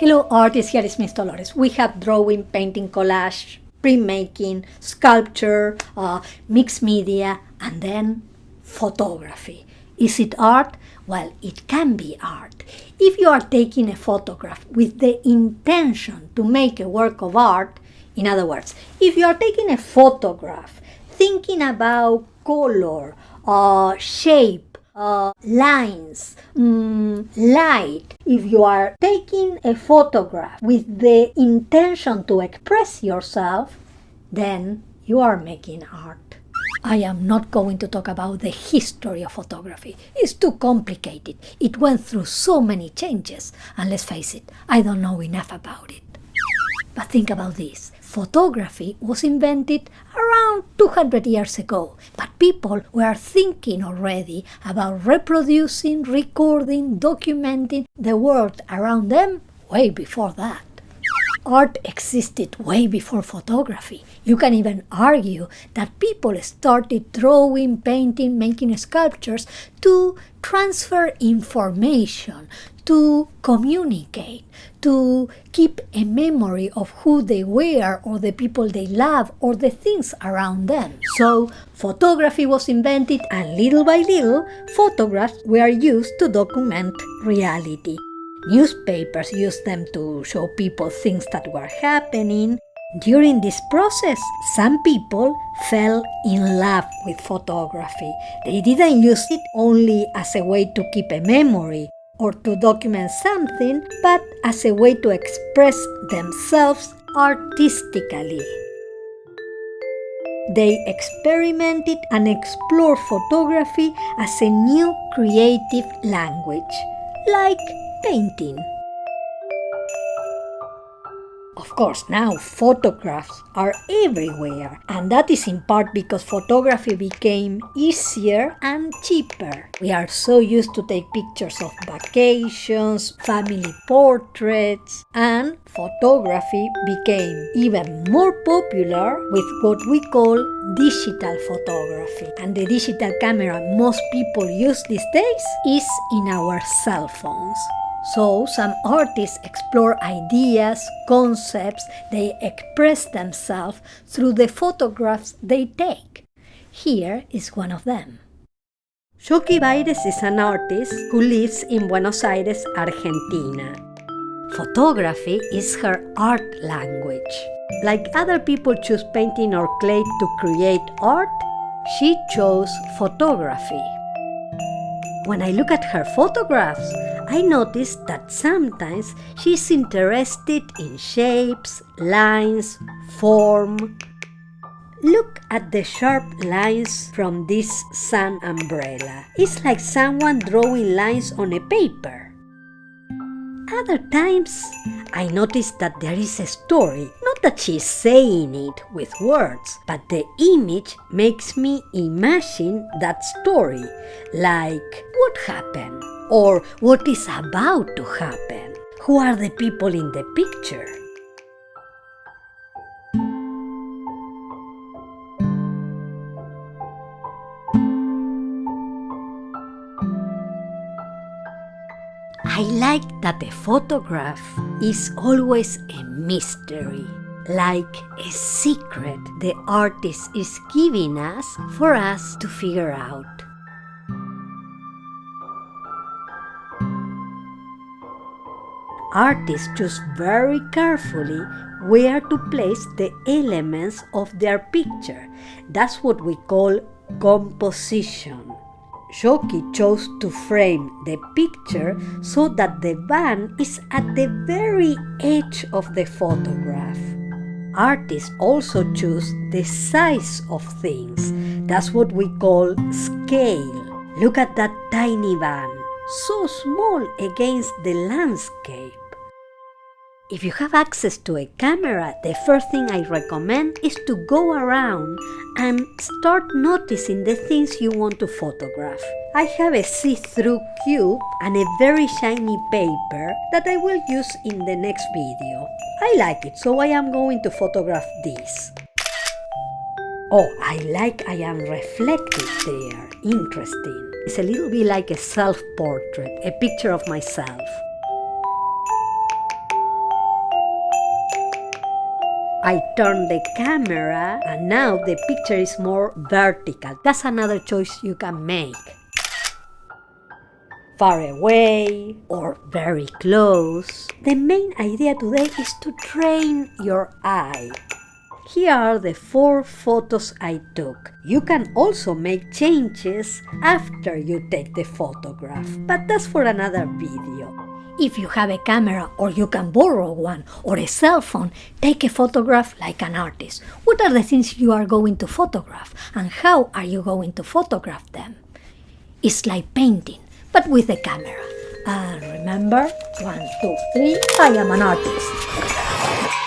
Hello artists, here is Miss Dolores. We have drawing, painting, collage, printmaking, sculpture, mixed media, and then photography. Is it art? Well, it can be art. If you are taking a photograph with the intention to make a work of art, in other words, if you are taking a photograph thinking about color, shape, lines, light, if you are taking a photograph with the intention to express yourself, then you are making art. I am not going to talk about the history of photography. It's too complicated. It went through so many changes, and let's face it, I don't know enough about it. But think about this. Photography was invented around 200 years ago, but people were thinking already about reproducing, recording, documenting the world around them way before that. Art existed way before photography. You can even argue that people started drawing, painting, making sculptures to transfer information, to communicate, to keep a memory of who they were or the people they love or the things around them. So photography was invented, and little by little, photographs were used to document reality. Newspapers used them to show people things that were happening. During this process, some people fell in love with photography. They didn't use it only as a way to keep a memory or to document something, but as a way to express themselves artistically. They experimented and explored photography as a new creative language, like painting. Of course, now photographs are everywhere, and that is in part because photography became easier and cheaper. We are so used to take pictures of vacations, family portraits, and photography became even more popular with what we call digital photography. And the digital camera most people use these days is in our cell phones. So some artists explore ideas, concepts, they express themselves through the photographs they take. Here is one of them. Yoki Baires is an artist who lives in Buenos Aires, Argentina. Photography is her art language. Like other people choose painting or clay to create art, she chose photography. When I look at her photographs, I notice that sometimes she's interested in shapes, lines, form. Look at the sharp lines from this sun umbrella. It's like someone drawing lines on a paper. Other times, I notice that there is a story. Not that she's saying it with words, but the image makes me imagine that story, like what happened or what is about to happen. Who are the people in the picture? I like that the photograph is always a mystery, like a secret the artist is giving us for us to figure out. Artists choose very carefully where to place the elements of their picture. That's what we call composition. Yoki chose to frame the picture so that the van is at the very edge of the photograph. Artists also choose the size of things. That's what we call scale. Look at that tiny van, so small against the landscape. If you have access to a camera, the first thing I recommend is to go around and start noticing the things you want to photograph. I have a see-through cube and a very shiny paper that I will use in the next video. I like it, so I am going to photograph this. Oh, I am reflected there. Interesting. It's a little bit like a self-portrait, a picture of myself. I turn the camera and now the picture is more vertical. That's another choice you can make. Far away or very close. The main idea today is to train your eye. Here are the 4 photos I took. You can also make changes after you take the photograph, but that's for another video. If you have a camera or you can borrow one or a cell phone, take a photograph like an artist. What are the things you are going to photograph and how are you going to photograph them? It's like painting, but with a camera. And remember, 1, 2, 3, I am an artist.